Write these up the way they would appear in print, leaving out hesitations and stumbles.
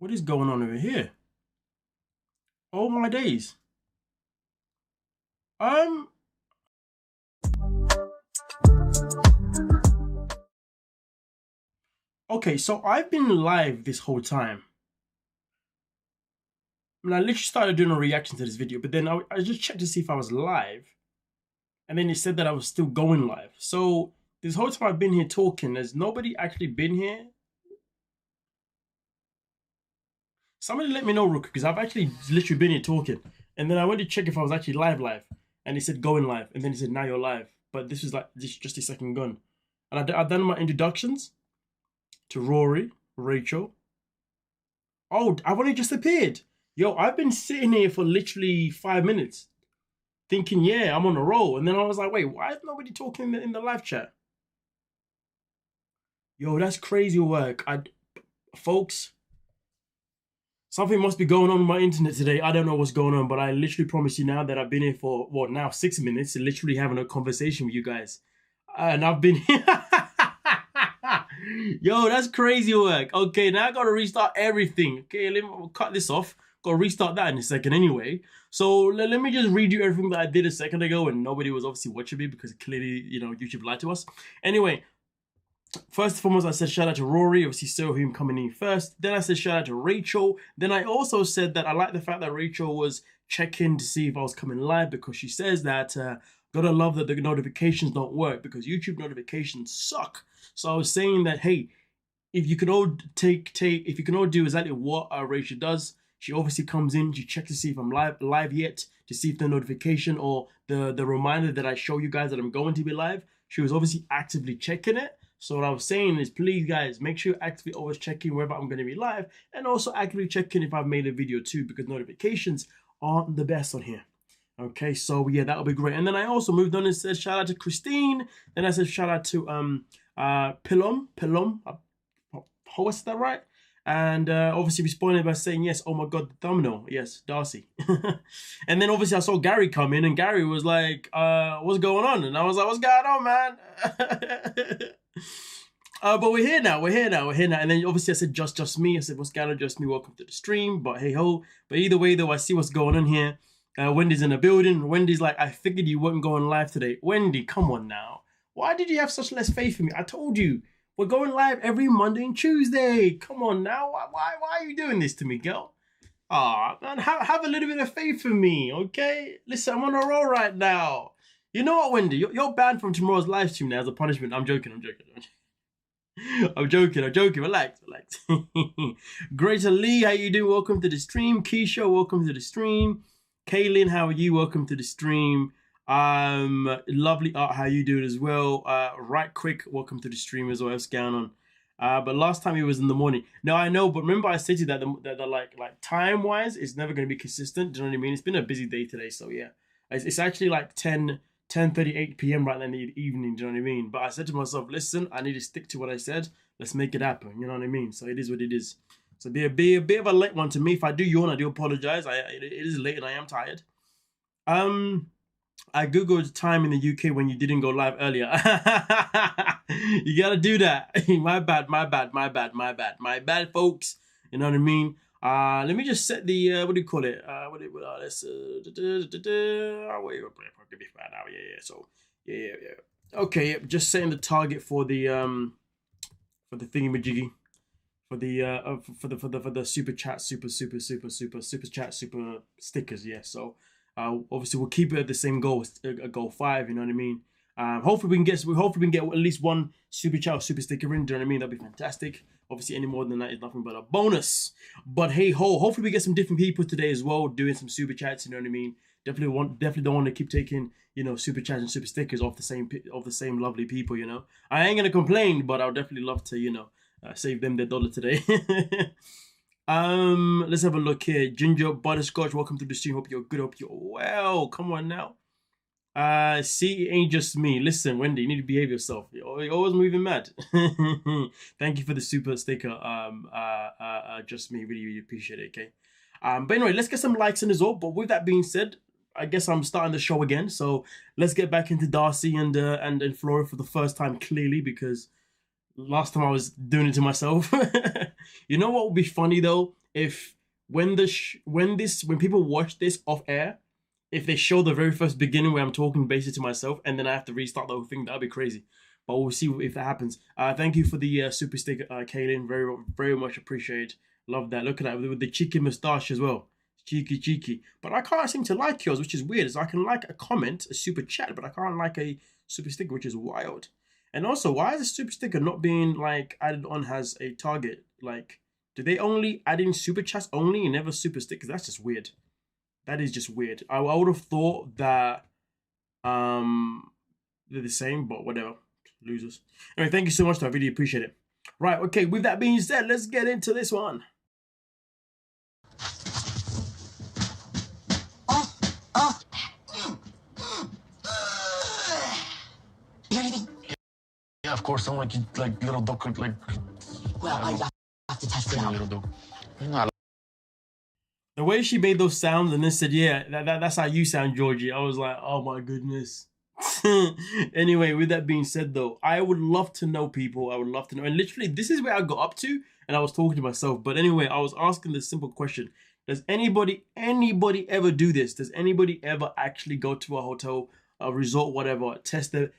What is going on over here? Oh my days. Okay, so I've been live this whole time. I literally started doing a reaction to this video, but then I just checked to see if I was live. And then it said that I was still going live. So this whole time I've been here talking, there's nobody actually been here. Somebody let me know real quick, because I've actually literally been here talking. And then I went to check if I was actually live. And it said going live. And then it said now you're live. But this was like just a second gone. And I've done my introductions to Rory, Rachel. Oh, I've only just appeared. Yo, I've been sitting here for literally 5 minutes thinking, yeah, I'm on a roll. And then I was like, wait, why is nobody talking in the live chat? Yo, that's crazy work. Folks, something must be going on with my internet today. I don't know what's going on, but I literally promise you now that I've been here for, what, now 6 minutes, literally having a conversation with you guys. And I've been here. Yo, that's crazy work. Okay, now I gotta restart everything. Okay, let me cut this off. Gotta restart that in a second anyway. So let me just redo everything that I did a second ago, and nobody was obviously watching me because clearly, you know, YouTube lied to us. Anyway, first and foremost, I said shout out to Rory. Obviously, saw him coming in first. Then I said shout out to Rachel. Then I also said that I like the fact that Rachel was checking to see if I was coming live, because she says that gotta love that the notifications don't work because YouTube notifications suck. So I was saying that, hey, if you can all if you can all do exactly what Rachel does, she obviously comes in, she checks to see if I'm live yet, to see if the notification or the reminder that I show you guys that I'm going to be live, she was obviously actively checking it. So what I was saying is, please guys, make sure you're actively always checking whether I'm going to be live, and also actively checking if I've made a video too, because notifications aren't the best on here. Okay, so yeah, that'll be great. And then I also moved on and said shout out to Christine. Then I said shout out to Pilom. Was that right? And obviously responded by saying yes. Oh my god, the thumbnail. Yes, Darcy. And then obviously I saw Gary come in, and Gary was like, what's going on? And I was like, what's going on, man? But we're here now. And then obviously I said just me. I said, what's going on, just me? Welcome to the stream. But hey ho. But either way though, I see what's going on here. Wendy's in the building. Wendy's like, I figured you weren't going live today. Wendy, come on now. Why did you have such less faith in me? I told you, we're going live every Monday and Tuesday. Come on now. Why are you doing this to me, girl? Ah, man, have a little bit of faith in me, okay? Listen, I'm on a roll right now. You know what, Wendy? You're banned from tomorrow's live stream now as a punishment. I'm joking. I'm joking. Relax. Greater Lee, how you doing? Welcome to the stream. Keisha, welcome to the stream. Kaylin, how are you? Welcome to the stream. Lovely Art, how you doing as well? Right Quick, welcome to the stream as well. What's going on? But last time it was in the morning. No, I know, but remember I said to you that the like time wise, it's never going to be consistent. Do you know what I mean? It's been a busy day today, so yeah. It's actually like 10:38 p.m. right now in the evening. Do you know what I mean? But I said to myself, listen, I need to stick to what I said. Let's make it happen. You know what I mean? So it is what it is. So be a bit of a late one to me. If I do yawn, I do apologize. It is late and I am tired. I googled time in the UK when you didn't go live earlier. You gotta do that. My bad, folks. You know what I mean? Let me just set the what do you call it? Let's So yeah. Okay, yep, just setting the target for the thingamajiggy. For the super chat, super chat, super stickers, yeah. So obviously we'll keep it at the same goal 5, you know what I mean? Hopefully we can get at least one super chat or super sticker in, do you know what I mean? That'd be fantastic. Obviously any more than that is nothing but a bonus. But hey ho, hopefully we get some different people today as well doing some super chats, you know what I mean? Definitely don't want to keep taking, you know, super chats and super stickers off the same lovely people, you know. I ain't gonna complain, but I'll definitely love to, you know, save them their dollar today. Let's have a look here. Ginger Butterscotch, welcome to the stream. Hope you're good. Hope you're well. Come on now. See, it ain't just me. Listen, Wendy, you need to behave yourself. You're always moving mad. Thank you for the super sticker. Just me, really appreciate it. Okay. But anyway, let's get some likes in as well. But with that being said, I guess I'm starting the show again. So let's get back into Darcy and Flora for the first time, clearly, because last time I was doing it to myself. You know what would be funny though? if when people watch this off air, if they show the very first beginning where I'm talking basically to myself and then I have to restart the whole thing, that'd be crazy. But we'll see if that happens. Thank you for the super sticker, Kaylin. Very, very much appreciated. Love that. Look at that with the cheeky moustache as well. Cheeky. But I can't seem to like yours, which is weird. So I can like a comment, a super chat, but I can't like a super sticker, which is wild. And also, why is a super sticker not being like added on as a target? Like, do they only add in super chats only and never super stickers? That's just weird. That is just weird. I would have thought that they're the same, but whatever. Losers. Anyway, thank you so much. I really appreciate it. Right, okay, with that being said, let's get into this one. Yeah, of course. I'm like little dog, like. Well, I have to test it out. Little dog. The way she made those sounds and then said, "Yeah, that's how you sound, Georgie." I was like, "Oh my goodness." Anyway, with that being said, though, I would love to know, people. I would love to know, and literally, this is where I got up to, and I was talking to myself. But anyway, I was asking this simple question: does anybody ever do this? Does anybody ever actually go to a hotel, a resort, whatever, test the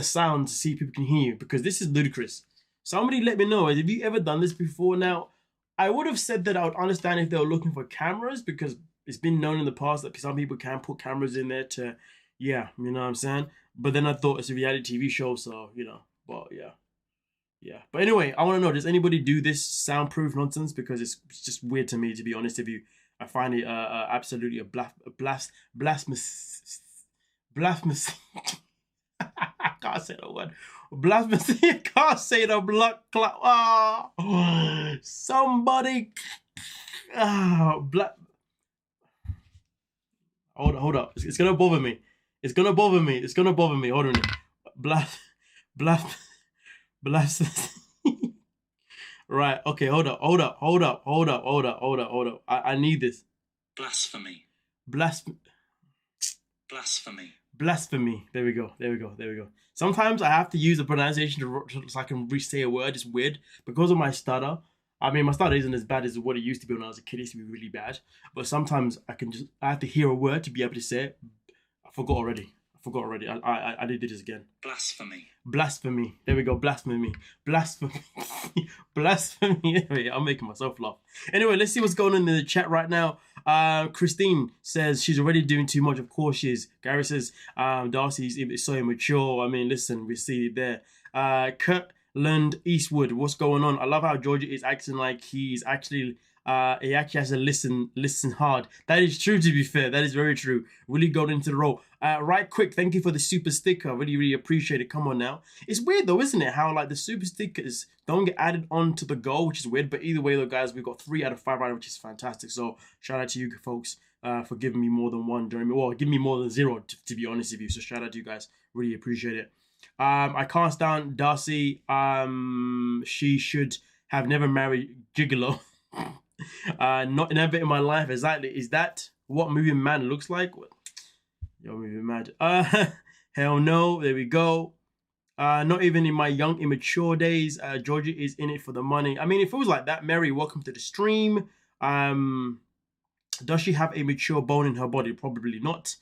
sound to see if people can hear you? Because this is ludicrous. Somebody let me know. Have you ever done this before? Now, I would have said that I would understand if they were looking for cameras, because it's been known in the past that some people can put cameras in there to, yeah, you know what I'm saying? But then I thought it's a reality TV show, so, you know, but yeah. Yeah. But anyway, I want to know, does anybody do this soundproof nonsense? Because it's just weird to me, to be honest with you. I find it absolutely a blasphemous. I can't say that word. Blasphemous. I can't say the blood clot. Oh, somebody. Hold up. It's gonna bother me. It's gonna bother me. Hold on. Blasphemous. Right. Okay. Hold up. I need this. Blasphemy. Blasphemy. There we go. Sometimes I have to use the pronunciation so I can re-say a word. It's weird because of my stutter. I mean, my stutter isn't as bad as what it used to be when I was a kid. It used to be really bad. But sometimes I have to hear a word to be able to say it. I forgot already. I did this again. Blasphemy. There we go. Blasphemy. Anyway, I'm making myself laugh. Anyway, let's see what's going on in the chat right now. Christine says she's already doing too much. Of course she is. Gary says Darcy's so immature. I mean, listen, we see it there. Kirtland Eastwood, what's going on? I love how Georgia is acting like he's actually he actually has to listen hard. That is true, to be fair. That is very true. Really got into the role. Right quick, thank you for the super sticker. Really appreciate it. Come on now. It's weird though, isn't it? How like the super stickers don't get added on to the goal, which is weird. But either way though, guys, we've got 3 out of 5 right, which is fantastic. So shout out to you folks for giving me more than 1 during me. Well, give me more than 0 to be honest with you. So shout out to you guys. Really appreciate it. I can't stand Darcy. She should have never married Gigolo. Not never in my life. Exactly. Is that what moving man looks like? You're moving mad. Hell no. There we go. Not even in my young immature days. Georgia is in it for the money. I mean, it feels like that. Mary, welcome to the stream. Does she have a mature bone in her body? Probably not.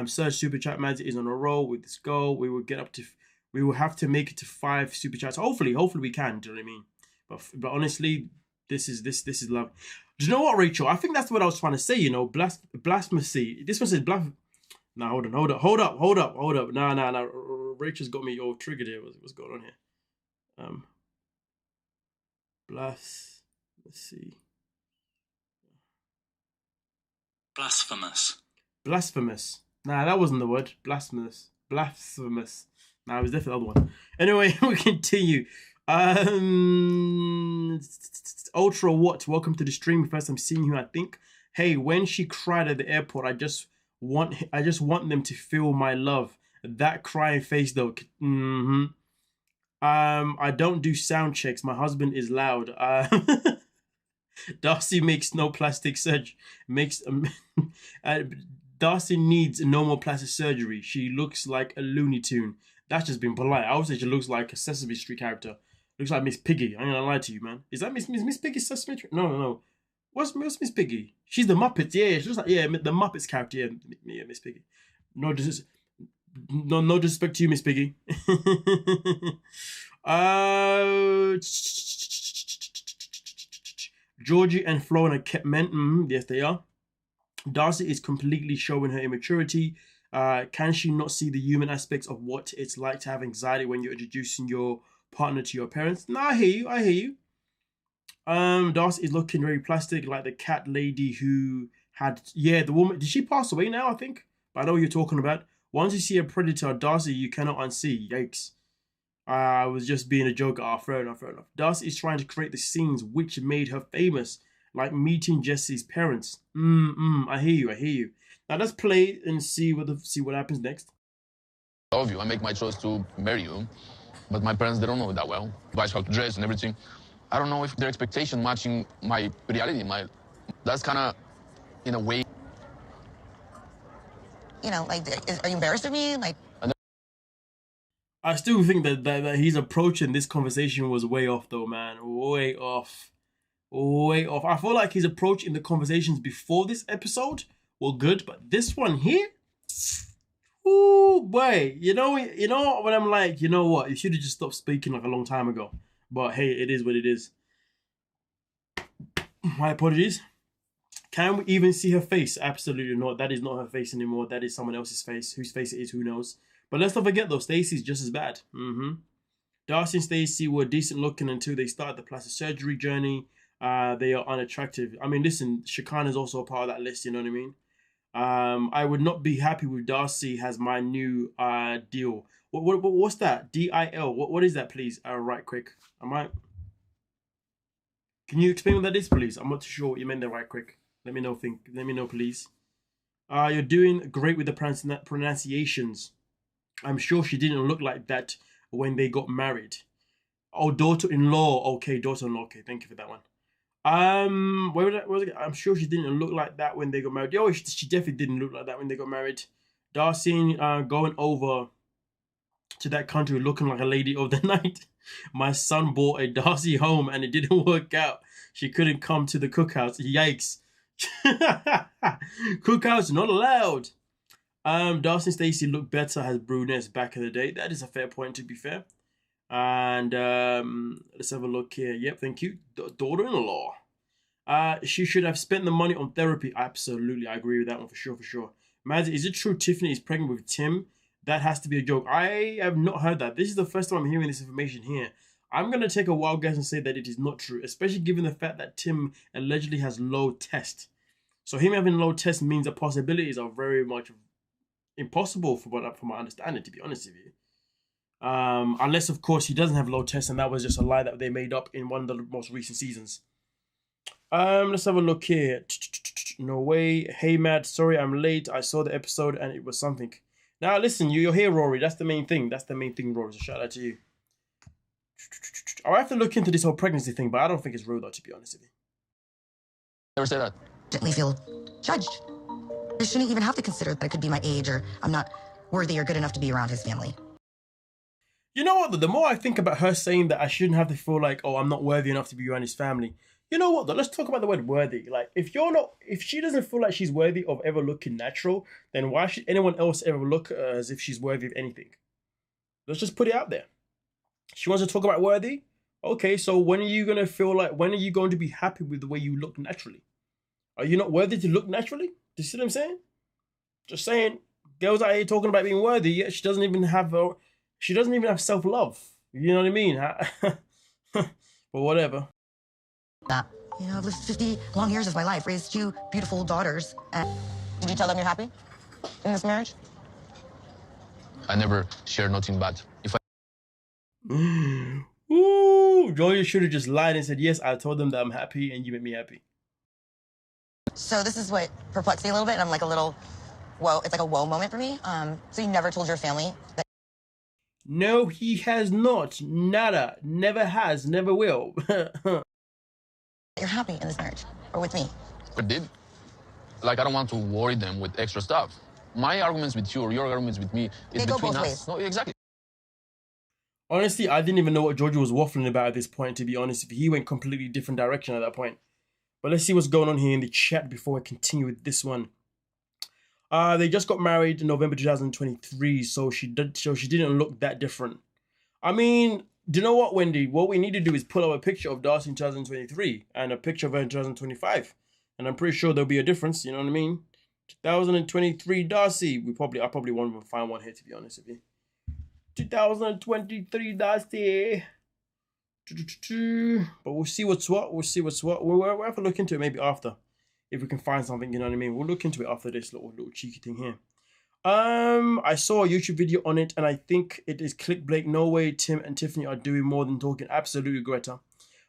Search super chat Mazzy is on a roll with this goal. We will have to make it to 5 super chats. Hopefully we can. Do you know what I mean? But honestly, this is love. Do you know what, Rachel? I think that's what I was trying to say. You know, blasphemy. This one says blasphemy. Nah, hold up. Nah. Rachel's got me all triggered here. What's going on here? Let's see. Blasphemous. Nah, that wasn't the word. Blasphemous. Nah, it was definitely the other one. Anyway, we continue. Ultra what? Welcome to the stream. First time seeing you, I think. Hey, when she cried at the airport, I just want them to feel my love. That crying face though. I don't do sound checks. My husband is loud. Darcy makes no plastic surgery. Darcy needs no more plastic surgery. She looks like a Looney Tune. That's just being polite. I would say she looks like a Sesame Street character. Looks like Miss Piggy. I'm gonna lie to you, man. Is that Miss Piggy Sesame Street? No. What's Miss Piggy? She's the Muppets. Yeah, she looks like the Muppets character. Yeah, Miss Piggy. No disrespect to you, Miss Piggy. Georgie and Florina kept men. Yes, they are. Darcy is completely showing her immaturity. Can she not see the human aspects of what it's like to have anxiety when you're introducing your partner to your parents? No, I hear you. Darcy is looking very plastic, like the cat lady who had, the woman. Did she pass away now, I think? But I know what you're talking about. Once you see a predator, Darcy, you cannot unsee. Yikes. I was just being a joke. Fair enough. Darcy is trying to create the scenes which made her famous, like meeting Jesse's parents. I hear you. Now let's play and see what happens next. I love you. I make my choice to marry you, but my parents, they don't know it that well. Advice how to dress and everything. I don't know if their expectation matching my reality. That's kind of, in a way. You know, like, are you embarrassed of me? Like, I still think that he's approaching this conversation was way off, though, man. Way off. I feel like his approach in the conversations before this episode were good, but this one here, ooh, boy. You know when I'm like, you know what? You should have just stopped speaking like a long time ago. But hey, it is what it is. My apologies. Can we even see her face? Absolutely not. That is not her face anymore. That is someone else's face. Whose face it is, who knows? But let's not forget though, Stacey's just as bad. Darcy and Stacey were decent looking until they started the plastic surgery journey. They are unattractive. I mean, listen, Shekinah is also a part of that list, you know what I mean? I would not be happy with Darcy as my new deal. What's that? DIL. What is that, please? Right quick. Can you explain what that is, please? I'm not too sure what you meant there, right quick. Let me know, please. You're doing great with the pronunciations. I'm sure she didn't look like that when they got married. Oh, daughter-in-law. Okay, daughter-in-law. Okay, thank you for that one. Where was it? I'm sure she didn't look like that when they got married. Oh, she definitely didn't look like that when they got married. Darcy going over to that country looking like a lady of the night. My son bought a Darcy home and it didn't work out. She couldn't come to the cookhouse. Yikes. Cookhouse not allowed. Darcy and Stacey look better as brunettes back in the day. That is a fair point, to be fair. And let's have a look here. Yep, thank you. Daughter-in-law. She should have spent the money on therapy. Absolutely, I agree with that one for sure. Mazzy, is it true Tiffany is pregnant with Tim? That has to be a joke. I have not heard that. This is the first time I'm hearing this information here. I'm going to take a wild guess and say that it is not true, especially given the fact that Tim allegedly has low test. So him having low test means the possibilities are very much impossible from my understanding, to be honest with you. Unless, of course, he doesn't have low test and that was just a lie that they made up in one of the most recent seasons. Let's have a look here. No way. Hey, Matt, sorry I'm late. I saw the episode and it was something. Now, listen, you're here, Rory. That's the main thing. Rory. So shout out to you. I'll have to look into this whole pregnancy thing, but I don't think it's real, though, to be honest with you. Never say that. gently feel judged. I shouldn't even have to consider that it could be my age or I'm not worthy or good enough to be around his family. You know what, though? The more I think about her saying that I shouldn't have to feel like, oh, I'm not worthy enough to be around his family. You know what, though? Let's talk about the word worthy. Like, if she doesn't feel like she's worthy of ever looking natural, then why should anyone else ever look at her as if she's worthy of anything? Let's just put it out there. She wants to talk about worthy? Okay, so when are you going to be happy with the way you look naturally? Are you not worthy to look naturally? Do you see what I'm saying? Just saying, girls out here talking about being worthy, yet she doesn't even have self-love. You know what I mean? But whatever. I've lived 50 long years of my life, raised 2 beautiful daughters. And did you tell them you're happy in this marriage? I never share nothing bad. Ooh, Joy should have just lied and said, yes, I told them that I'm happy and you make me happy. So this is what perplexed me a little bit. I'm like a little, whoa, it's like a whoa moment for me. So you never told your family that? No, he has not. Nada. Never has. Never will. You're happy in this marriage, or with me? I did. Like, I don't want to worry them with extra stuff. My arguments with you or your arguments with me is they go between both us. ways. No, exactly. Honestly, I didn't even know what Georgia was waffling about at this point, to be honest. He went completely different direction at that point. But let's see what's going on here in the chat before I continue with this one. They just got married in November 2023, so she didn't look that different. I mean, do you know what, Wendy? What we need to do is pull up a picture of Darcy in 2023 and a picture of her in 2025. And I'm pretty sure there'll be a difference, you know what I mean? 2023 Darcy. I probably won't even find one here, to be honest with you. 2023 Darcy. But we'll see what's what. We'll see what's what. We'll have to look into it maybe after. If we can find something, you know what I mean? We'll look into it after this little cheeky thing here. I saw a YouTube video on it, and I think it is clickbait. No way Tim and Tiffany are doing more than talking. Absolutely, Greta.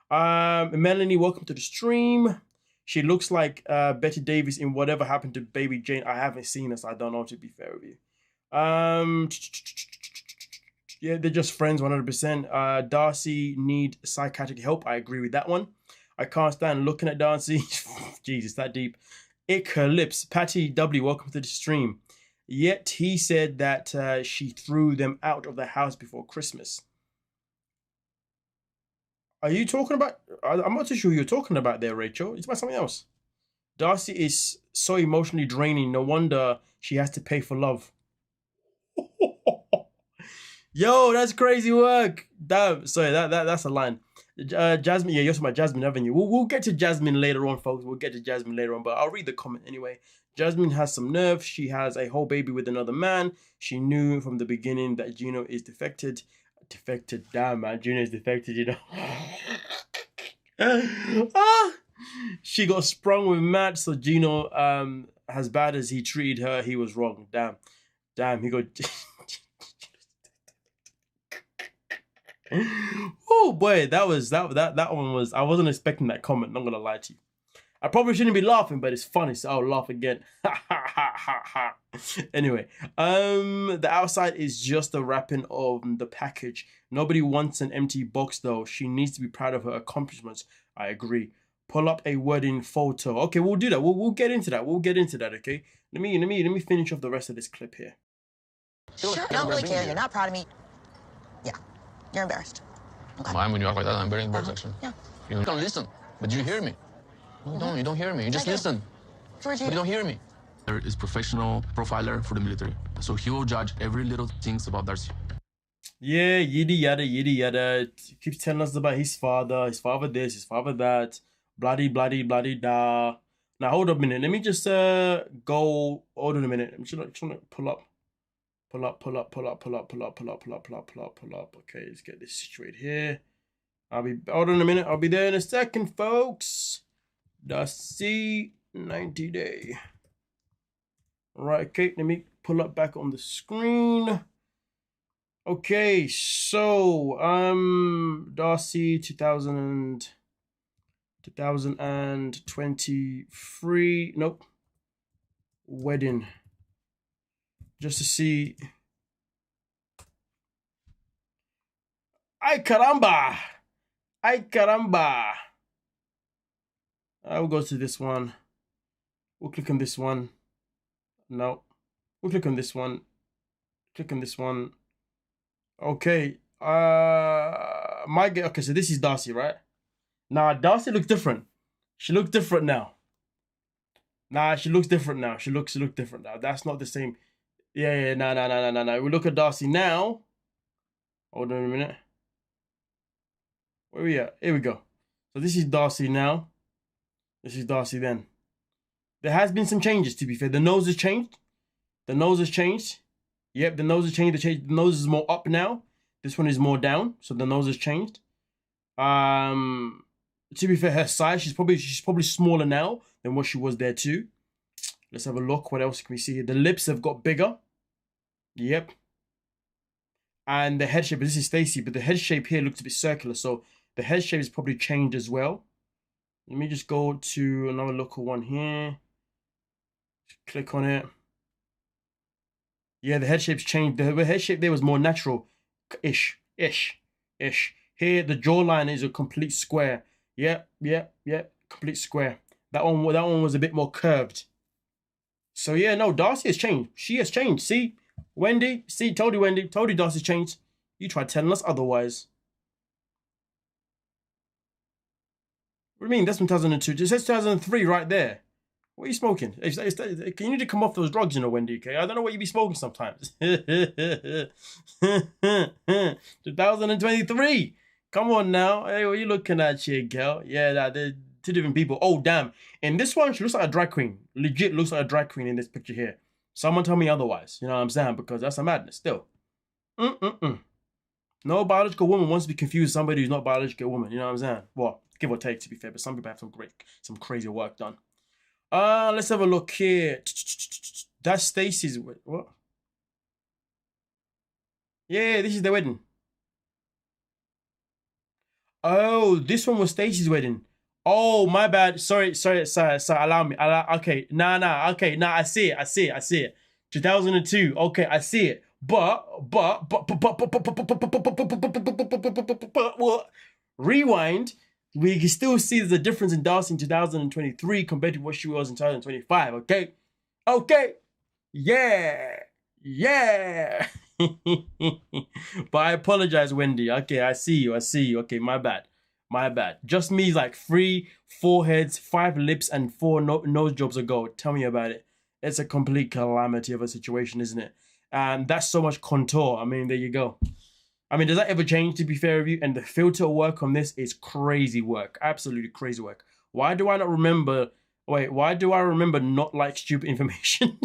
Melanie, welcome to the stream. She looks like Betty Davis in Whatever Happened to Baby Jane. I haven't seen her, so I don't know, to be fair with you. Yeah, they're just friends, 100%. Darcy need psychiatric help. I agree with that one. I can't stand looking at Darcy. Jesus, that deep. Ick her lips. Patty W, welcome to the stream. Yet he said that she threw them out of the house before Christmas. Are you talking about... I'm not too sure who you're talking about there, Rachel. It's about something else. Darcy is so emotionally draining. No wonder she has to pay for love. Yo, that's crazy work. Damn, sorry, that's a line. Jasmine, yeah, you're talking about Jasmine, haven't you? We'll get to Jasmine later on, folks. We'll get to Jasmine later on, but I'll read the comment anyway. Jasmine has some nerve. She has a whole baby with another man. She knew from the beginning that Gino is defected. Defected, damn, man. Gino is defected, you know. She got sprung with Matt, so Gino, as bad as he treated her, he was wrong. Damn, he got... Oh boy, that one was, I wasn't expecting that comment, not gonna lie to you. I probably shouldn't be laughing, but it's funny, so I'll laugh again. Anyway, the outside is just the wrapping of the package. Nobody wants an empty box though. She needs to be proud of her accomplishments. I agree. Pull up a wedding photo. Okay, we'll do that. We'll get into that. We'll get into that, okay? Let me finish off the rest of this clip here. Sure, I don't really care. You're not proud of me. Yeah. You're embarrassed. Okay. When you act like that, I'm very embarrassed, actually. Yeah. You don't listen, but you hear me. No, you don't hear me. You just listen. Georgie. But you don't hear me. There is professional profiler for the military, so he will judge every little things about Darcy. Yeah, yiddy yada. Keeps telling us about his father this, his father that, bloody da. Now hold up a minute. Let me just go. Hold on a minute. I'm just trying to pull up. Pull up. Okay, let's get this situated here. Hold on a minute. I'll be there in a second, folks. Darcy 90 day. Right, okay, let me pull up back on the screen. Okay, so Darcy 2023. Nope. Wedding. Just to see. Ay caramba! We'll go to this one. We'll click on this one. No. We'll click on this one. Click on this one. Okay. Okay, so this is Darcy, right? Nah, Darcy looks different. She looks different now. Nah, she looks different now. She looks different now. That's not the same. Yeah, no. We look at Darcy now. Hold on a minute. Where we at? Here we go. So this is Darcy now. This is Darcy then. There has been some changes, to be fair. The nose has changed. The nose has changed. Yep, the nose has changed. The nose is more up now. This one is more down. So the nose has changed. To be fair, her size, she's probably smaller now than what she was there too. Let's have a look. What else can we see here? The lips have got bigger. Yep. And the head shape, this is Stacey, but the head shape here looks a bit circular. So the head shape is probably changed as well. Let me just go to another local one here. Click on it. Yeah, the head shape's changed. The head shape there was more natural-ish. Here, the jawline is a complete square. Yep. Complete square. That one was a bit more curved. So yeah, no, Darcy has changed. She has changed. See, Wendy. See, told you, Wendy. Told you Darcy's changed. You tried telling us otherwise. What do you mean? That's from 2002. It says 2003 right there. What are you smoking? You need to come off those drugs, you know, Wendy, okay? I don't know what you be smoking sometimes. 2023. Come on now. Hey, what are you looking at here, girl? Yeah, they're two different people. Oh, damn. In this one, she looks like a drag queen. Legit looks like a drag queen in this picture here. Someone tell me otherwise. You know what I'm saying? Because that's a madness still. No biological woman wants to be confused with somebody who's not a biological woman. You know what I'm saying? Well, give or take, to be fair. But some people have some crazy work done. Let's have a look here. That's Stacey's. What? Yeah, this is the wedding. Oh, this one was Stacey's wedding. Oh, my bad. Sorry. Allow me. Okay, okay, I see it. 2002. Okay, I see it. But rewind. We can still see there's a difference in Darcy in 2023 compared to what she was in 2025. Okay. Yeah. But I apologize, Wendy. Okay, I see you. Okay, my bad. Just me like 3 foreheads, 5 lips, and 4 nose jobs ago. Tell me about it. It's a complete calamity of a situation, isn't it? And that's so much contour. I mean, there you go. I mean, does that ever change, to be fair with you? And the filter work on this is crazy work. Absolutely crazy work. Why do I remember not like stupid information?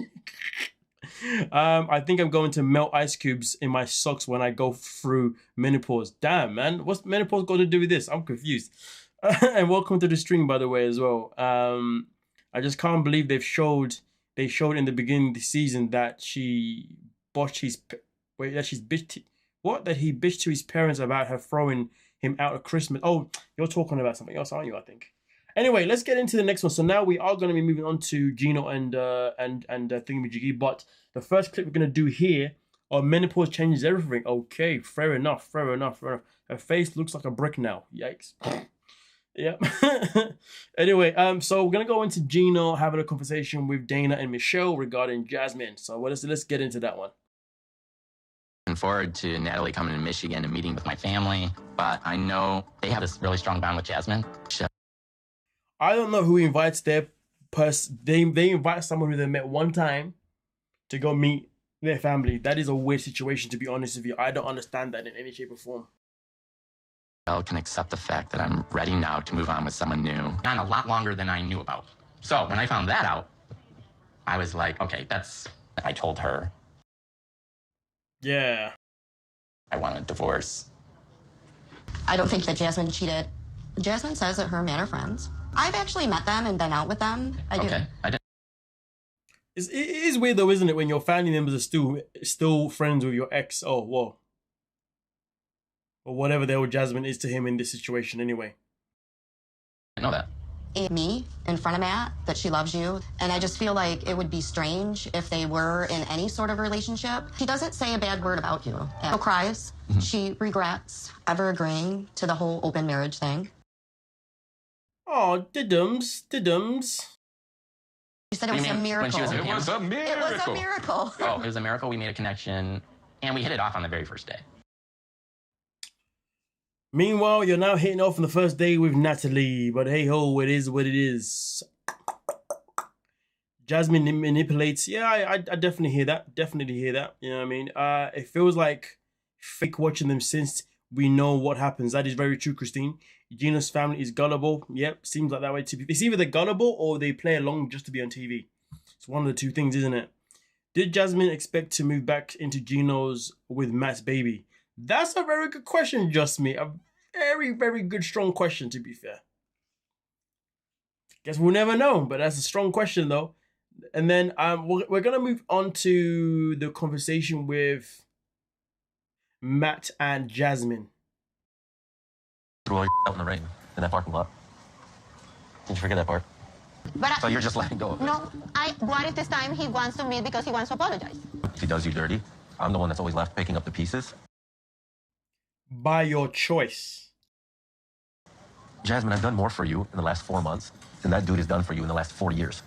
I think I'm going to melt ice cubes in my socks when I go through menopause. Damn, man. What's menopause got to do with this? I'm confused. And welcome to the stream, by the way, as well. I just can't believe they showed in the beginning of the season that he bitched to his parents about her throwing him out at Christmas. Oh, you're talking about something else, aren't you? I think. Anyway, let's get into the next one. So now we are going to be moving on to Gino and Thingamajiggy. But the first clip we're going to do here on menopause changes everything. Okay, fair enough. Her face looks like a brick now. Yikes. Yeah. Anyway, so we're going to go into Gino having a conversation with Dana and Michelle regarding Jasmine. So let's get into that one. Looking forward to Natalie coming to Michigan and meeting with my family, but I know they have this really strong bond with Jasmine. I don't know who invites their person. They invite someone who they met one time to go meet their family. That is a weird situation, to be honest with you. I don't understand that in any shape or form. I can accept the fact that I'm ready now to move on with someone new. Gone a lot longer than I knew about. So when I found that out, I was like, okay, I told her. Yeah. I want a divorce. I don't think that Jasmine cheated. Jasmine says that her and Matt are friends. I've actually met them and been out with them. I did. It is weird though, isn't it, when your family members are still friends with your ex? Oh, whoa. Or whatever the old Jasmine is to him in this situation anyway. I know that. Me in front of Matt, that she loves you. And I just feel like it would be strange if they were in any sort of relationship. She doesn't say a bad word about you. She cries. Mm-hmm. She regrets ever agreeing to the whole open marriage thing. Oh, diddums. She said it was a miracle. When she was It was a miracle. Oh, it was a miracle. We made a connection, and we hit it off on the very first day. Meanwhile, you're now hitting off on the first day with Natalie, but hey ho, it is what it is. Jasmine manipulates. Yeah, I definitely hear that. You know what I mean? It feels like fake watching them since we know what happens. That is very true, Christine. Gino's family is gullible. Yep, seems like that way too. It's either they're gullible or they play along just to be on TV. It's one of the two things, isn't it? Did Jasmine expect to move back into Gino's with Matt's baby? That's a very good question, just me. A very, very good, strong question, to be fair. Guess we'll never know, but that's a strong question, though. And then we're going to move on to the conversation with Matt and Jasmine. Threw all your out in the rain in that parking lot. Did you forget that part? But So you're just letting go of it? no, what if this time he wants to meet because he wants to apologize? If he does you dirty, I'm the one that's always left picking up the pieces. By your choice. Jasmine, I've done more for you in the last 4 months than that dude has done for you in the last 40 years.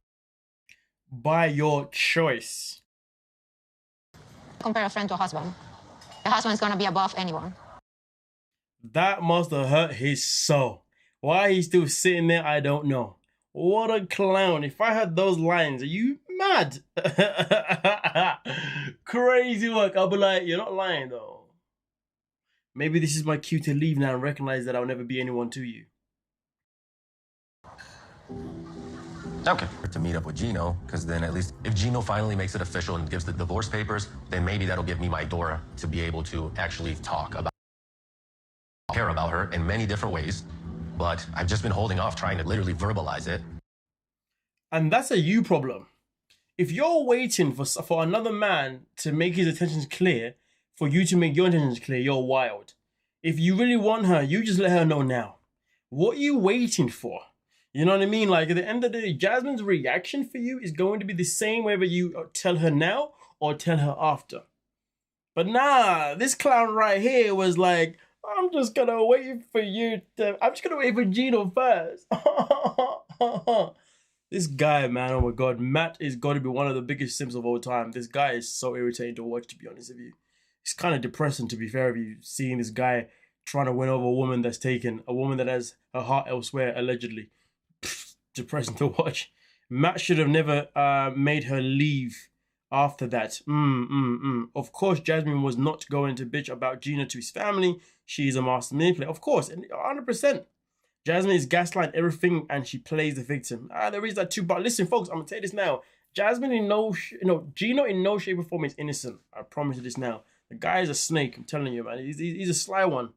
By your choice. Compare a friend to a husband. Your husband's gonna be above anyone. That must have hurt his soul. Why he's still sitting there, I don't know. What a clown. If I heard those lines, are you mad? Crazy work. I'll be like, you're not lying though. Maybe this is my cue to leave now and recognize that I'll never be anyone to you. Okay. To meet up with Gino, because then at least if Gino finally makes it official and gives the divorce papers, then maybe that'll give me my door to be able to actually talk about, care about her in many different ways. But I've just been holding off trying to literally verbalize it. And that's a you problem. If you're waiting for another man to make his intentions clear, for you to make your intentions clear, you're wild. If you really want her, you just let her know now. What are you waiting for? You know what I mean? Like, at the end of the day, Jasmine's reaction for you is going to be the same whether you tell her now or tell her after. But nah, this clown right here was like, I'm just gonna wait for you to, I'm just gonna wait for Gino first. This guy, man, oh my God. Matt is got to be one of the biggest simps of all time. This guy is so irritating to watch, to be honest with you. It's kind of depressing, to be fair, with you seeing this guy trying to win over a woman that's taken, a woman that has her heart elsewhere, allegedly. Depressing to watch. Matt should have never made her leave after that. Of course, Jasmine was not going to bitch about Gina to his family. She is a master manipulator. Of course, 100%. Jasmine is gaslighting everything and she plays the victim. There is that too. But listen, folks, I'm going to tell you this now. Jasmine Gino in no shape or form is innocent. I promise you this now. The guy is a snake. I'm telling you, man. He's a sly one.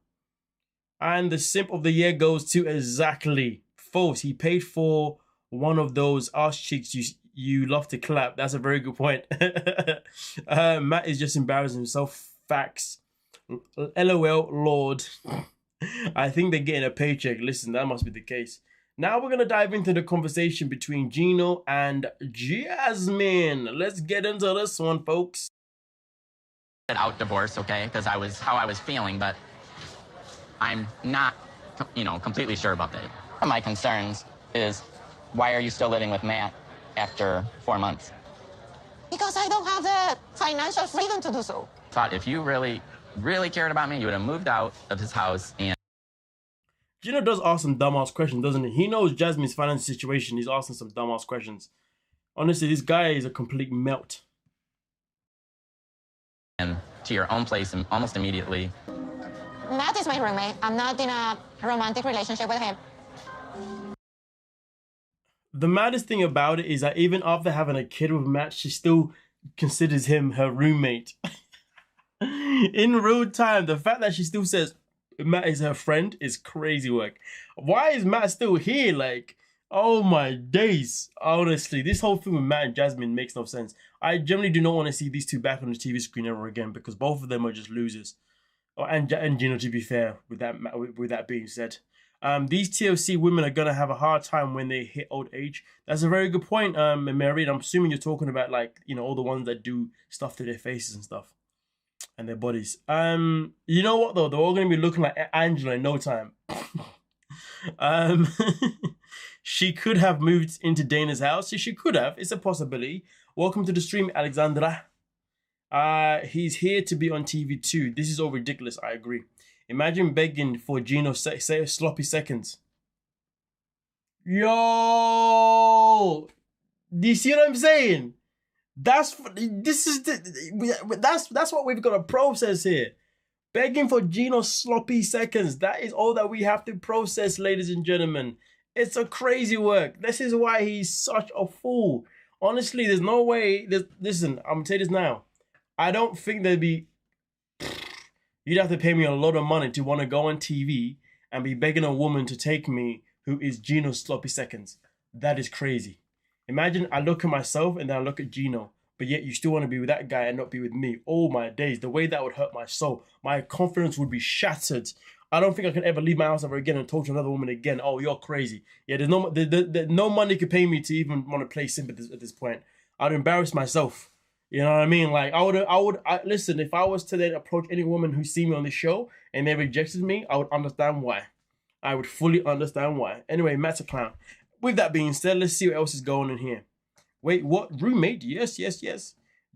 And the simp of the year goes to exactly False. He paid for one of those ass cheeks you love to clap. That's a very good point. Matt is just embarrassing himself. Facts. LOL, Lord. I think they're getting a paycheck. Listen, that must be the case. Now we're going to dive into the conversation between Gino and Jasmine. Let's get into this one, folks. Out divorce, okay, because I was how I was feeling, but I'm not, completely sure about that. One of my concerns is, why are you still living with Matt after 4 months? Because I don't have the financial freedom to do so. Thought if you really, really cared about me, you would have moved out of his house. And Gino does ask some dumbass questions, doesn't he? He knows Jasmine's financial situation. He's asking some dumbass questions. Honestly, this guy is a complete melt. And to your own place almost immediately. Matt is my roommate. I'm not in a romantic relationship with him. The maddest thing about it is that even after having a kid with Matt, she still considers him her roommate. In real time, the fact that she still says Matt is her friend is crazy work. Why is Matt still here? Like, oh my days. Honestly, this whole thing with Matt and Jasmine makes no sense. I generally do not want to see these two back on the TV screen ever again because both of them are just losers. And Gino, to be fair, with that being said. These TLC women are going to have a hard time when they hit old age. That's a very good point, Mary. And I'm assuming you're talking about, like, all the ones that do stuff to their faces and stuff. And their bodies. You know what, though? They're all going to be looking like Angela in no time. She could have moved into Dana's house. She could have. It's a possibility. Welcome to the stream, Alexandra. He's here to be on TV too. This is all ridiculous. I agree. Imagine begging for Gino say sloppy seconds. Yo, do you see what I'm saying? That's what we've got to process here. Begging for Gino sloppy seconds. That is all that we have to process, ladies and gentlemen. It's a crazy work. This is why he's such a fool. Honestly, there's no way. Listen, I'm gonna tell you this now. I don't think there'd be. You'd have to pay me a lot of money to want to go on TV and be begging a woman to take me who is Gino's sloppy seconds. That is crazy. Imagine I look at myself and then I look at Gino, but yet you still want to be with that guy and not be with me. Oh my days, the way that would hurt my soul. My confidence would be shattered. I don't think I could ever leave my house ever again and talk to another woman again. Oh, you're crazy. Yeah, there's no money could pay me to even want to play simp at this point. I'd embarrass myself. You know what I mean? Like, listen, if I was to then approach any woman who see me on this show and they rejected me, I would understand why. I would fully understand why. Anyway, Matt's a clown. With that being said, let's see what else is going on here. Wait, what? Roommate? Yes.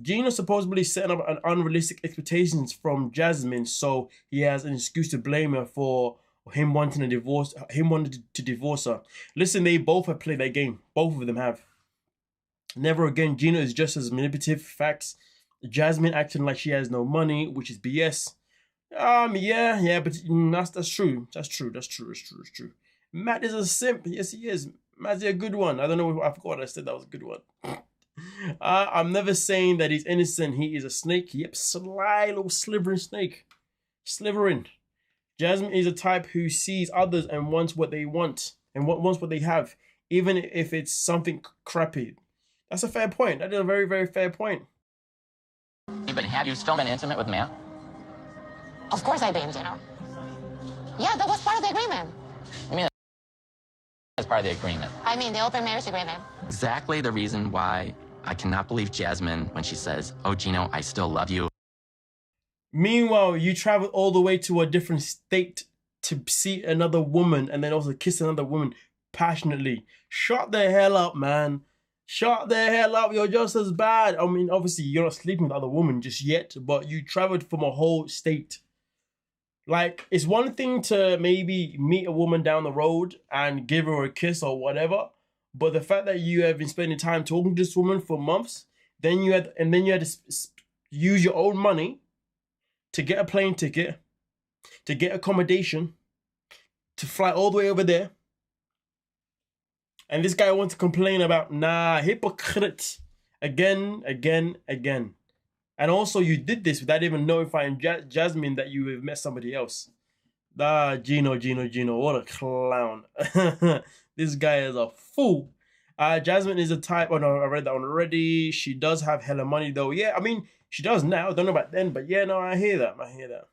Gino supposedly setting up an unrealistic expectations from Jasmine, so he has an excuse to blame her for him wanting to divorce her. Listen, they both have played that game. Both of them have. Never again. Gino is just as manipulative. Facts. Jasmine acting like she has no money, which is BS. Yeah, but that's true. That's true. Matt is a simp. Yes, he is. Matt's a good one. I don't know. I forgot what I said. That was a good one. I'm never saying that he's innocent. He is a snake. Yep, sly little slivering snake. Slivering. Jasmine is a type who sees others and wants what they want and wants what they have, even if it's something crappy. That's a fair point. That is a very, very fair point. But have you still been intimate with Matt? Of course I've been, Yeah, that was part of the agreement. I mean, that's part of the agreement. I mean, the open marriage agreement. Exactly the reason why I cannot believe Jasmine when she says, "Oh, Gino, I still love you." Meanwhile, you travel all the way to a different state to see another woman and then also kiss another woman passionately. Shut the hell up, man. Shut the hell up. You're just as bad. I mean, obviously, you're not sleeping with other women just yet, but you traveled from a whole state. Like, it's one thing to maybe meet a woman down the road and give her a kiss or whatever, but the fact that you have been spending time talking to this woman for months, then you had to use your own money to get a plane ticket, to get accommodation, to fly all the way over there. And this guy wants to complain about, hypocrite. Again. And also, you did this without even notifying Jasmine that you have met somebody else. Gino, what a clown. This guy is a fool. Jasmine is a type, I read that one already. She does have hella money though. Yeah, I mean, she does now. I don't know about then, but yeah, no, I hear that.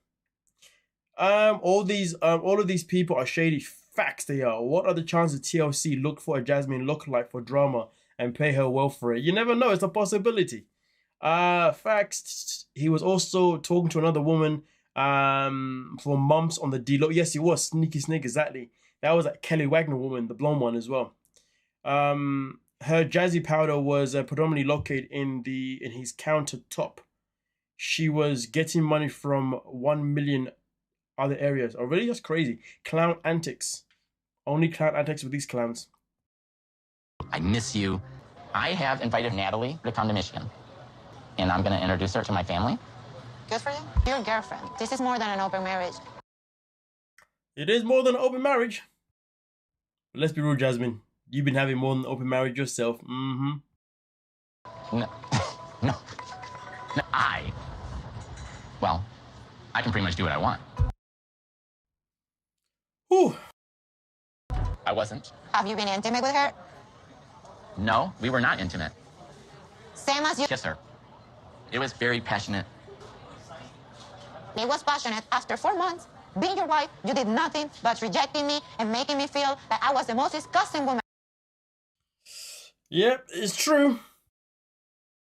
All of these people are shady. Facts they are. What are the chances TLC look for a Jasmine lookalike for drama and pay her well for it? You never know. It's a possibility. Facts. He was also talking to another woman for months on the D-Lo. Yes, he was. Sneaky snake, exactly. That was that Kelly Wagner woman, the blonde one as well. Her jazzy powder was predominantly located in his countertop. She was getting money from 1 million other areas. Oh, really? That's crazy. Clown antics. Only clown antics with these clowns. I miss you. I have invited Natalie to come to Michigan, and I'm going to introduce her to my family. Good for you. Your girlfriend. This is more than an open marriage. It is more than an open marriage. But let's be real, Jasmine. You've been having more than an open marriage yourself. No, well, I can pretty much do what I want. Whew. I wasn't. Have you been intimate with her? No, we were not intimate. Same as you. Kiss her. It was very passionate. It was passionate. After 4 months, being your wife, you did nothing but rejecting me and making me feel that I was the most disgusting woman. Yep, it's true.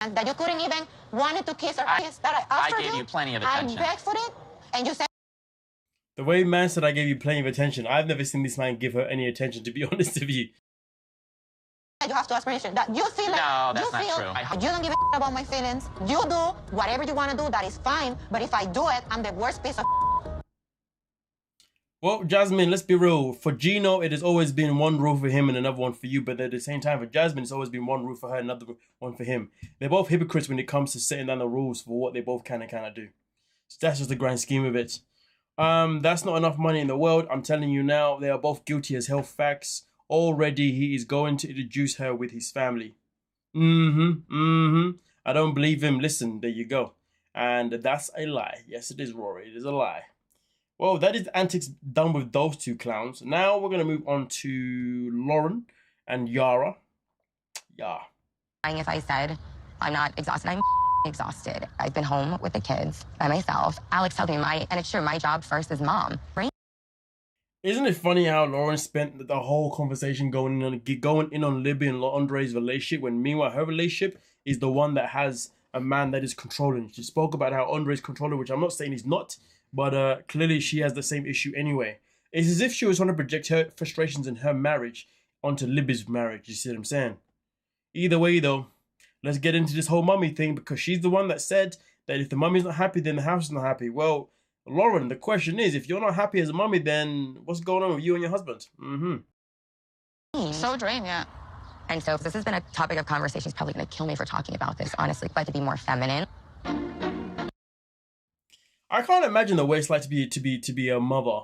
And that you couldn't even wanted to kiss her. That I asked gave you plenty of attention. I begged for it, and you said. The way man said I gave you plenty of attention, I've never seen this man give her any attention, to be honest with you. You have to ask permission. That you feel like no, that's not true. You don't give a about my feelings. You do whatever you want to do. That is fine. But if I do it, I'm the worst piece of. Well, Jasmine, let's be real. For Gino, it has always been one rule for him and another one for you. But at the same time, for Jasmine, it's always been one rule for her, another one for him. They're both hypocrites when it comes to setting down the rules for what they both can and cannot do. So that's just the grand scheme of it. That's not enough money in the world. I'm telling you now, they are both guilty as hell. Facts. Already, he is going to introduce her with his family. I don't believe him. Listen, there you go. And that's a lie. Yes, it is, Rory. It is a lie. Well, that is the antics done with those two clowns. Now we're going to move on to Lauren and Yara. Yeah. If I said I'm not exhausted, I'm exhausted. I've been home with the kids by myself. Alex tells me and it's true, my job first is mom. Right? Isn't it funny how Lauren spent the whole conversation going in on Libby and Andre's relationship, when meanwhile her relationship is the one that has a man that is controlling. She spoke about how Andre's controlling, which I'm not saying he's not, but clearly she has the same issue anyway. It's as if she was trying to project her frustrations in her marriage onto Libby's marriage. You see what I'm saying? Either way, though, let's get into this whole mummy thing because she's the one that said that if the mummy's not happy, then the house is not happy. Well, Lauren, the question is, if you're not happy as a mummy, then what's going on with you and your husband? So drained, yeah. And so this has been a topic of conversation. He's probably going to kill me for talking about this, honestly, but to be more feminine. I can't imagine the way it's like to be a mother,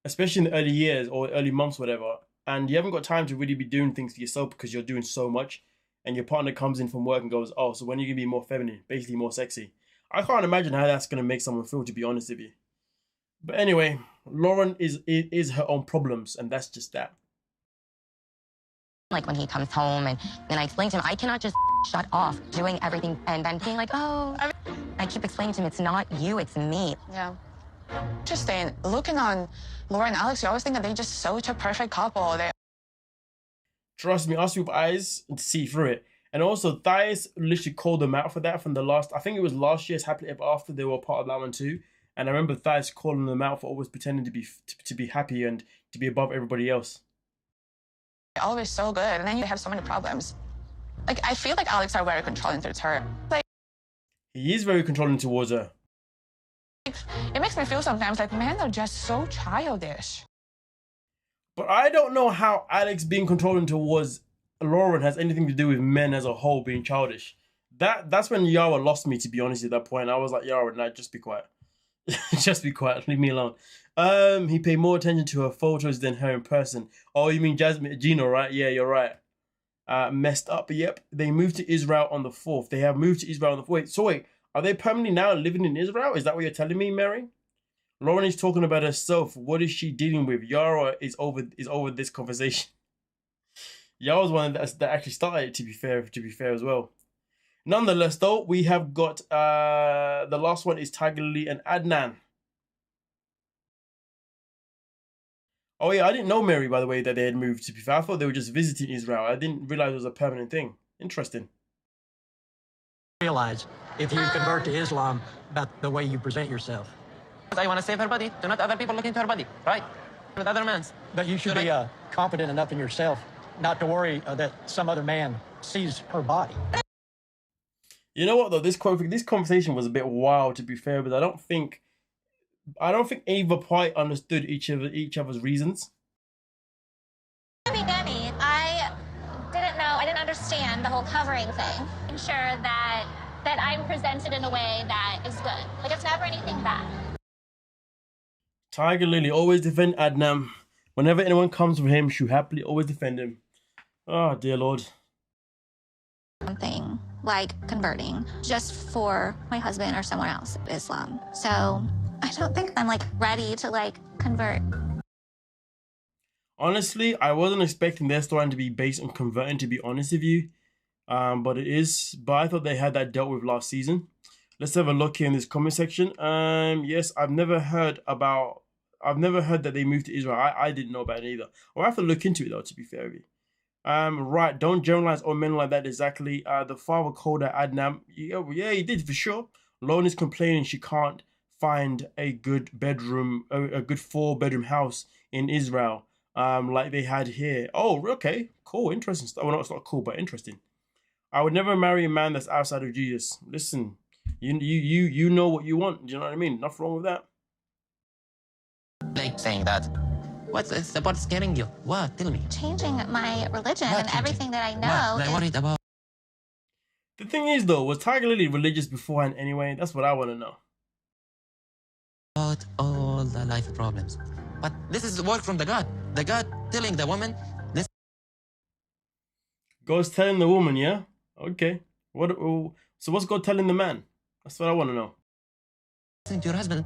especially in the early years or early months, whatever. And you haven't got time to really be doing things for yourself because you're doing so much. And your partner comes in from work and goes, "Oh, so when are you gonna be more feminine, basically more sexy?" I can't imagine how that's gonna make someone feel, to be honest with you. But anyway, Lauren is her own problems, and that's just that. Like when he comes home and then I explain to him, I cannot just shut off doing everything and then being like, oh, I keep explaining to him, it's not you, it's me. Yeah. Just saying, looking on Laura and Alex, you always think that they're just such a perfect couple. Trust me, ask you with eyes and see through it. And also, Thias literally called them out for that from the last, I think it was last year's Happily Ever After, they were part of that one too. And I remember Thias calling them out for always pretending to be happy and to be above everybody else. They're always so good, and then you have so many problems. Like, I feel like Alex are very controlling towards her. Like, He is very controlling towards her. it makes me feel sometimes like men are just so childish. But I don't know how Alex being controlling towards Lauren has anything to do with men as a whole being childish. That's when Yara lost me, to be honest, at that point. I was like, Yara, nah, just be quiet. Just be quiet, leave me alone. He paid more attention to her photos than her in person. Oh, you mean Jasmine, Gino, right? Yeah, you're right. Messed up, yep. They moved to Israel on the 4th. They have moved to Israel on the 4th. Wait, are they permanently now living in Israel? Is that what you're telling me, Mary? Lauren is talking about herself. What is she dealing with? Yara is over this conversation. Yara's one that actually started it, to be fair as well. Nonetheless, though, we have got the last one is Tiger Lily and Adnan. Oh yeah, I didn't know, Mary, by the way, that they had moved, to be fair. I thought they were just visiting Israel. I didn't realize it was a permanent thing. Interesting. Realize if you convert to Islam about the way you present yourself. I want to save her body. Do not other people look into her body, right? With other men. But you should be confident enough in yourself not to worry that some other man sees her body. You know what though? This conversation was a bit wild, to be fair, but I don't think either party understood each other's reasons. Beginning, I didn't understand the whole covering thing. Ensure that I'm presented in a way that is good. Like, it's never anything bad. Tiger Lily always defend Adnan. Whenever anyone comes for him, she'll happily always defend him. Oh dear Lord. Something like converting just for my husband or someone else, Islam. So I don't think I'm like ready to like convert. Honestly, I wasn't expecting their storyline to be based on converting, to be honest with you. But it is. But I thought they had that dealt with last season. Let's have a look here in this comment section. Yes, I've never heard that they moved to Israel. I didn't know about it either. I'll have to look into it though, to be fair with you. Right, don't generalize all men like that. Exactly. The father called her Adnan. Yeah, he did for sure. Lauren is complaining she can't find a good bedroom, a good 4-bedroom house in Israel, like they had here. Oh, okay, cool, interesting stuff. Well, no, it's not cool, but interesting. I would never marry a man that's outside of Jesus. Listen, you know what you want. Do you know what I mean? Nothing wrong with that. Like saying that. What's getting you? What? Tell me. Changing my religion What and changing? everything that I know. What? I'm worried about. The thing is, though, was Tiger Lily religious beforehand anyway? That's what I want to know. About all the life problems. But this is work from the God. The God telling the woman this. God's telling the woman, yeah? Okay. So what's God telling the man? That's what I want to know. Listen to your husband.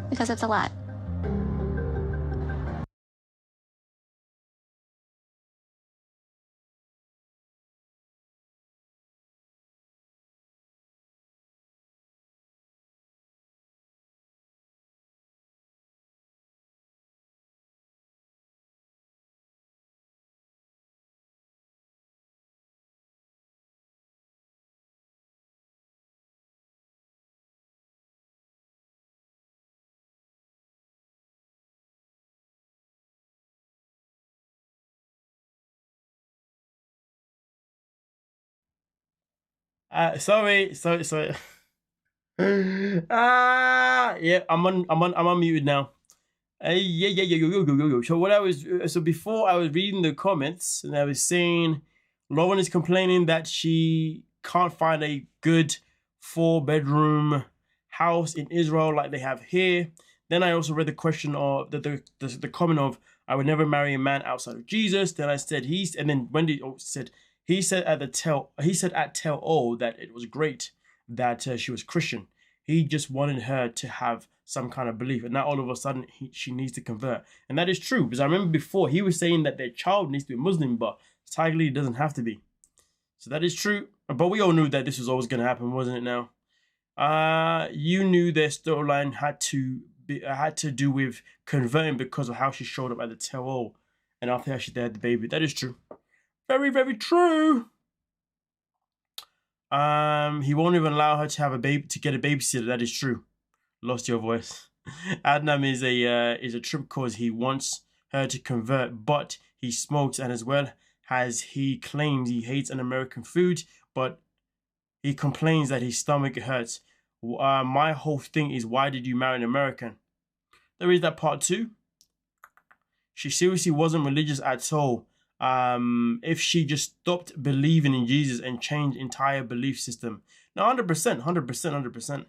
Because it's a lot. Sorry. Yeah, I'm unmuted now. Yeah. So before I was reading the comments and I was saying Lauren is complaining that she can't find a good 4-bedroom house in Israel like they have here. Then I also read the question of the comment of I would never marry a man outside of Jesus. Then I said and then Wendy said he said at tell all that it was great that she was Christian. He just wanted her to have some kind of belief, and now all of a sudden she needs to convert. And that is true, because I remember before he was saying that their child needs to be Muslim, but Tiger Lily doesn't have to be. So that is true, but we all knew that this was always going to happen, wasn't it now? You knew their storyline had to do with converting because of how she showed up at the tell-all, and after she had the baby. That is true. Very, very true. He won't even allow her to have a baby, to get a babysitter. That is true. Lost your voice. Adnan is a trip cause he wants her to convert, but he smokes, and as well as he claims he hates an American food, but he complains that his stomach hurts. My whole thing is, why did you marry an American? There is that part too. She seriously wasn't religious at all. If she just stopped believing in Jesus and changed entire belief system. No, 100%.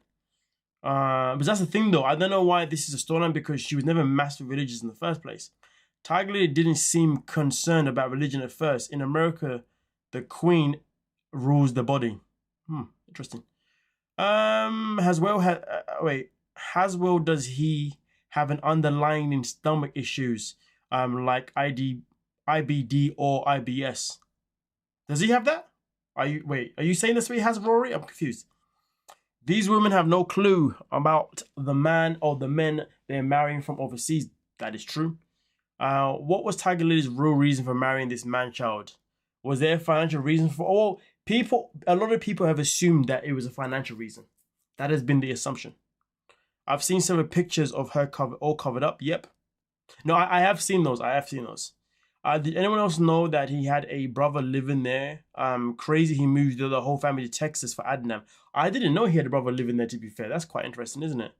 But that's the thing though. I don't know why this is a storyline, because she was never massively religious in the first place. Tiger Lily didn't seem concerned about religion at first. In America, the queen rules the body. Interesting. Haswell does he have an underlying stomach issues, like IBD or IBS? Does he have that? Are you saying this way he has, Rory? I'm confused. These women have no clue about the man or the men they're marrying from overseas. That is true. What was Tiger Lily's real reason for marrying this man-child? Was there a financial reason for? A lot of people have assumed that it was a financial reason. That has been the assumption. I've seen several pictures of her all covered up. Yep. No, I have seen those. Did anyone else know that he had a brother living there? Crazy, he moved the whole family to Texas for Adnan. I didn't know he had a brother living there, to be fair. That's quite interesting, isn't it?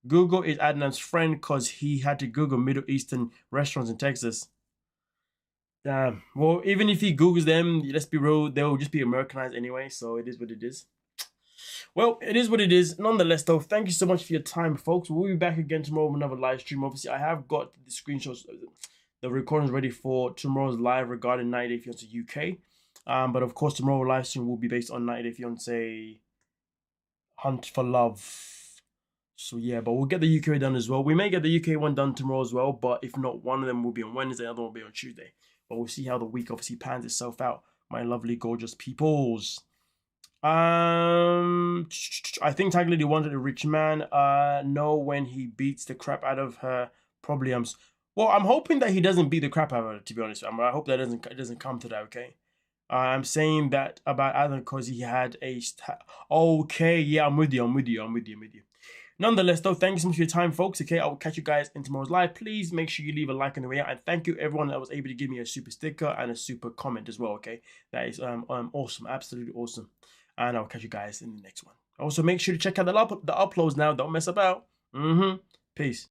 Google is Adnan's friend because he had to Google Middle Eastern restaurants in Texas. Damn. Well, even if he Googles them, let's be real, they'll just be Americanized anyway, so it is what it is. Well, it is what it is. Nonetheless, though, thank you so much for your time, folks. We'll be back again tomorrow with another live stream. Obviously, I have got the screenshots, the recordings ready for tomorrow's live regarding 90 Day Fiance UK. But of course, tomorrow's live stream will be based on 90 Day Fiance Hunt for Love. So yeah, but we'll get the UK done as well. We may get the UK one done tomorrow as well, but if not, one of them will be on Wednesday, the other one will be on Tuesday. But we'll see how the week obviously pans itself out, my lovely, gorgeous peoples. I think Tiger Lily wanted a rich man. No, when he beats the crap out of her, probably well, I'm hoping that he doesn't beat the crap out of her, to be honest. I hope that it doesn't come to that, okay? I'm saying that about Adam because he had a... Okay, yeah, I'm with you. Nonetheless, though, thank you so much for your time, folks. Okay, I will catch you guys in tomorrow's live. Please make sure you leave a like on the way out. And thank you, everyone that was able to give me a super sticker and a super comment as well, okay? That is awesome, absolutely awesome. And I'll catch you guys in the next one. Also, make sure to check out the uploads now. Don't mess about. Peace.